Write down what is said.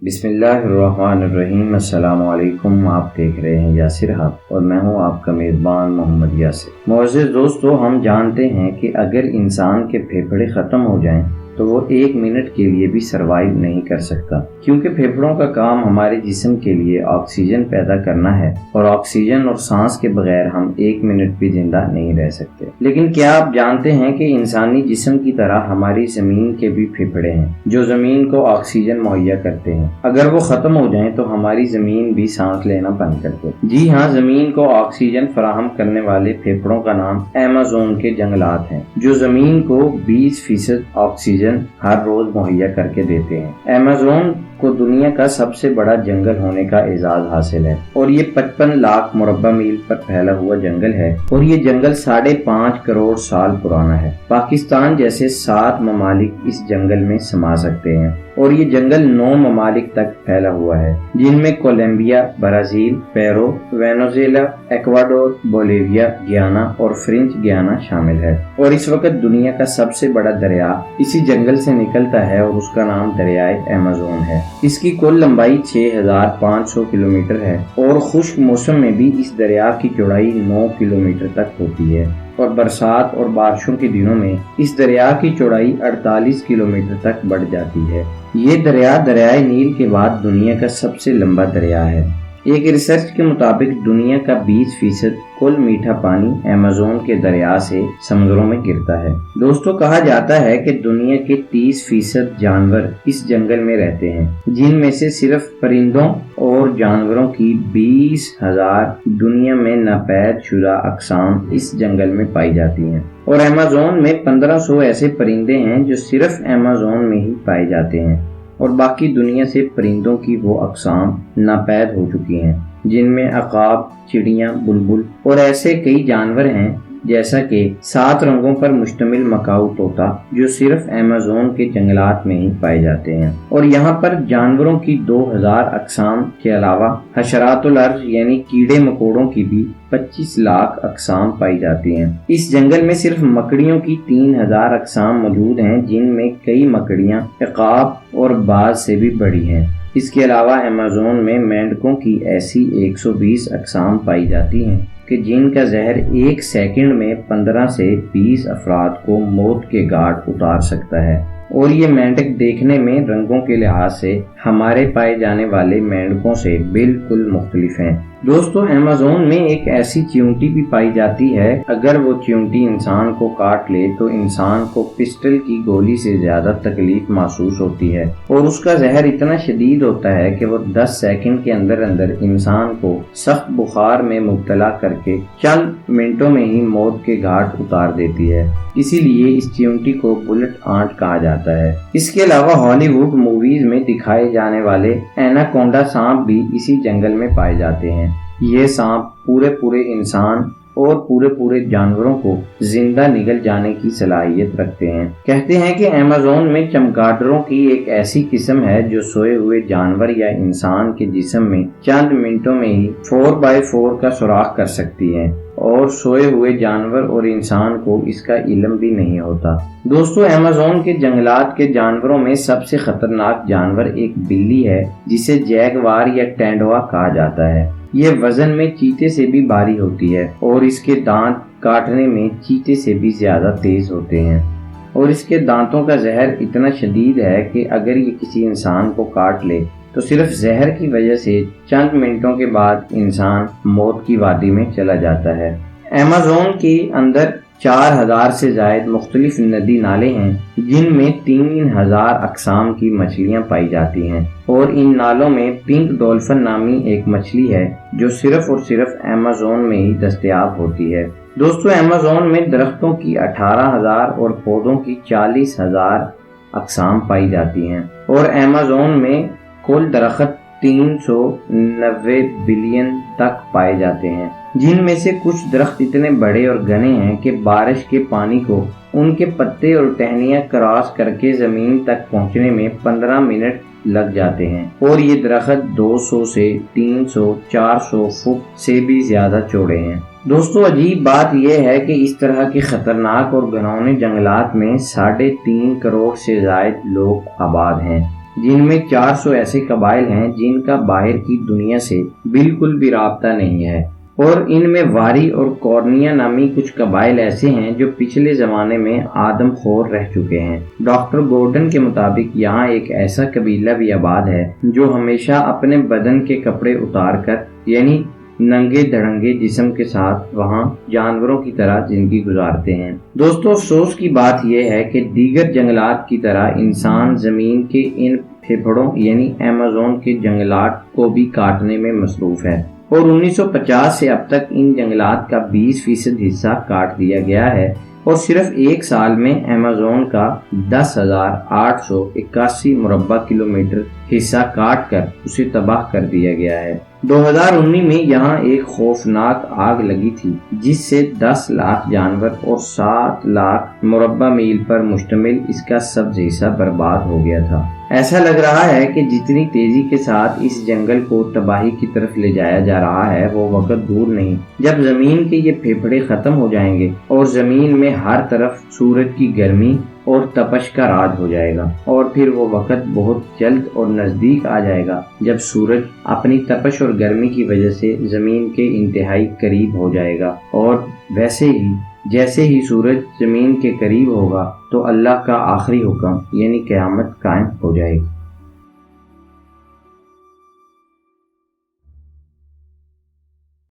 بسم اللہ الرحمن الرحیم۔ السلام علیکم، آپ دیکھ رہے ہیں یاسر ہب اور میں ہوں آپ کا میزبان محمد یاسر۔ معزز دوستو، ہم جانتے ہیں کہ اگر انسان کے پھیپھڑے ختم ہو جائیں تو وہ 1 منٹ کے لیے بھی سروائیو نہیں کر سکتا، کیونکہ پھیپھڑوں کا کام ہمارے جسم کے لیے آکسیجن پیدا کرنا ہے، اور آکسیجن اور سانس کے بغیر ہم 1 منٹ بھی زندہ نہیں رہ سکتے۔ لیکن کیا آپ جانتے ہیں کہ انسانی جسم کی طرح ہماری زمین کے بھی پھیپھڑے ہیں جو زمین کو آکسیجن مہیا کرتے ہیں؟ اگر وہ ختم ہو جائیں تو ہماری زمین بھی سانس لینا بند کر دے۔ جی ہاں، زمین کو آکسیجن فراہم کرنے والے پھیپھڑوں کا نام ایمیزون کے جنگلات ہیں، جو زمین کو 20% آکسیجن ہر روز مہیا کر کے دیتے ہیں۔ ایمیزون کو دنیا کا سب سے بڑا جنگل ہونے کا اعزاز حاصل ہے، اور یہ 55 لاکھ مربع میل پر پھیلا ہوا جنگل ہے، اور یہ جنگل 5.5 کروڑ سال پرانا ہے۔ پاکستان جیسے 7 ممالک اس جنگل میں سما سکتے ہیں، اور یہ جنگل 9 ممالک تک پھیلا ہوا ہے، جن میں کولمبیا، برازیل، پیرو، وینزویلا، ایکواڈور، بولیویا، گیانا اور فرینچ گیانا شامل ہے۔ اور اس وقت دنیا کا سب سے بڑا دریا اسی جنگل سے نکلتا ہے، اور اس کا نام دریائے ایمیزون ہے۔ اس کی کل لمبائی 6500 کلومیٹر ہے، اور خشک موسم میں بھی اس دریا کی چوڑائی 9 کلومیٹر تک ہوتی ہے، اور برسات اور بارشوں کے دنوں میں اس دریا کی چوڑائی 48 کلومیٹر تک بڑھ جاتی ہے۔ یہ دریا دریائے نیل کے بعد دنیا کا سب سے لمبا دریا ہے۔ ایک ریسرچ کے مطابق دنیا کا 20% کل میٹھا پانی ایمیزون کے دریا سے سمندروں میں گرتا ہے۔ دوستو، کہا جاتا ہے کہ دنیا کے 30% جانور اس جنگل میں رہتے ہیں، جن میں سے صرف پرندوں اور جانوروں کی 20,000 دنیا میں ناپید شدہ اقسام اس جنگل میں پائی جاتی ہیں، اور ایمیزون میں 1500 ایسے پرندے ہیں جو صرف ایمیزون میں ہی پائے جاتے ہیں، اور باقی دنیا سے پرندوں کی وہ اقسام ناپید ہو چکی ہیں، جن میں عقاب، چڑیاں، بلبل اور ایسے کئی جانور ہیں، جیسا کہ 7 رنگوں پر مشتمل مکاؤ طوطا، جو صرف ایمیزون کے جنگلات میں ہی پائے جاتے ہیں۔ اور یہاں پر جانوروں کی 2000 اقسام کے علاوہ حشرات الارض یعنی کیڑے مکوڑوں کی بھی 25 لاکھ اقسام پائی جاتی ہیں۔ اس جنگل میں صرف مکڑیوں کی 3000 اقسام موجود ہیں، جن میں کئی مکڑیاں عقاب اور باز سے بھی بڑی ہیں۔ اس کے علاوہ ایمیزون میں مینڈکوں کی ایسی 120 اقسام پائی جاتی ہیں کہ جن کا زہر 1 سیکنڈ میں 15 سے 20 افراد کو موت کے گھاٹ اتار سکتا ہے، اور یہ مینڈک دیکھنے میں رنگوں کے لحاظ سے ہمارے پائے جانے والے مینڈکوں سے بالکل مختلف ہیں۔ دوستو، ایمیزون میں ایک ایسی چیونٹی بھی پائی جاتی ہے، اگر وہ چیونٹی انسان کو کاٹ لے تو انسان کو پسٹل کی گولی سے زیادہ تکلیف محسوس ہوتی ہے، اور اس کا زہر اتنا شدید ہوتا ہے کہ وہ 10 سیکنڈ کے اندر انسان کو سخت بخار میں مبتلا کر کے چند منٹوں میں ہی موت کے گھاٹ اتار دیتی ہے۔ اسی لیے اس چیونٹی کو بلٹ آنٹ کہا جاتا ہے۔ اس کے علاوہ ہالی ووڈ موویز میں دکھائے جانے والے ایناکونڈا سانپ بھی اسی جنگل میں پائے جاتے ہیں۔ یہ سانپ پورے انسان اور پورے جانوروں کو زندہ نگل جانے کی صلاحیت رکھتے ہیں۔ کہتے ہیں کہ ایمیزون میں چمگاڈروں کی ایک ایسی قسم ہے جو سوئے ہوئے جانور یا انسان کے جسم میں چند منٹوں میں ہی 4x4 کا سوراخ کر سکتی ہے، اور سوئے ہوئے جانور اور انسان کو اس کا علم بھی نہیں ہوتا۔ دوستو، ایمیزون کے جنگلات کے جانوروں میں سب سے خطرناک جانور ایک بلی ہے، جسے جیگوار یا تینڈوا کہا جاتا ہے۔ یہ وزن میں چیتے سے بھی بھاری ہوتی ہے، اور اس کے دانت کاٹنے میں چیتے سے بھی زیادہ تیز ہوتے ہیں، اور اس کے دانتوں کا زہر اتنا شدید ہے کہ اگر یہ کسی انسان کو کاٹ لے تو صرف زہر کی وجہ سے چند منٹوں کے بعد انسان موت کی وادی میں چلا جاتا ہے۔ ایمیزون کے اندر 4000 سے زائد مختلف ندی نالے ہیں، جن میں 3000 اقسام کی مچھلیاں پائی جاتی ہیں، اور ان نالوں میں پنک ڈولفن نامی ایک مچھلی ہے جو صرف اور صرف ایمیزون میں ہی دستیاب ہوتی ہے۔ دوستو، ایمیزون میں درختوں کی 18,000 اور پودوں کی 40,000 اقسام پائی جاتی ہیں، اور ایمیزون میں کل درخت 390 بلین تک پائے جاتے ہیں، جن میں سے کچھ درخت اتنے بڑے اور گھنے ہیں کہ بارش کے پانی کو ان کے پتے اور ٹہنیاں کراس کر کے زمین تک پہنچنے میں 15 منٹ لگ جاتے ہیں، اور یہ درخت 200 سے 300 400 فٹ سے بھی زیادہ چوڑے ہیں۔ دوستو، عجیب بات یہ ہے کہ اس طرح کے خطرناک اور گھنونے جنگلات میں 3.5 کروڑ سے زائد لوگ آباد ہیں۔ جن میں 400 ایسے قبائل ہیں جن کا باہر کی دنیا سے بالکل بھی رابطہ نہیں ہے، اور ان میں واری اور کورنیا نامی کچھ قبائل ایسے ہیں جو پچھلے زمانے میں آدم خور رہ چکے ہیں۔ ڈاکٹر گورڈن کے مطابق یہاں ایک ایسا قبیلہ بھی آباد ہے جو ہمیشہ اپنے بدن کے کپڑے اتار کر، یعنی ننگے دھڑنگے جسم کے ساتھ، وہاں جانوروں کی طرح زندگی گزارتے ہیں۔ دوستو، افسوس کی بات یہ ہے کہ دیگر جنگلات کی طرح انسان زمین کے ان پھیپھڑوں یعنی ایمیزون کے جنگلات کو بھی کاٹنے میں مصروف ہے، اور 1950 سے اب تک ان جنگلات کا 20% حصہ کاٹ دیا گیا ہے، اور صرف ایک سال میں ایمیزون کا 10,881 مربع کلومیٹر حصہ کاٹ کر اسے تباہ کر دیا گیا ہے۔ 2019 میں یہاں ایک خوفناک آگ لگی تھی جس سے 10 لاکھ جانور اور 7 لاکھ مربع میل پر مشتمل اس کا سبز حصہ برباد ہو گیا تھا۔ ایسا لگ رہا ہے کہ جتنی تیزی کے ساتھ اس جنگل کو تباہی کی طرف لے جایا جا رہا ہے، وہ وقت دور نہیں جب زمین کے یہ پھیپھڑے ختم ہو جائیں گے اور زمین میں ہر طرف سورج کی گرمی اور تپش کا راج ہو جائے گا، اور پھر وہ وقت بہت جلد اور نزدیک آ جائے گا جب سورج اپنی تپش اور گرمی کی وجہ سے زمین کے انتہائی قریب ہو جائے گا، اور ویسے ہی جیسے ہی سورج زمین کے قریب ہوگا تو اللہ کا آخری حکم یعنی قیامت قائم ہو جائے گی۔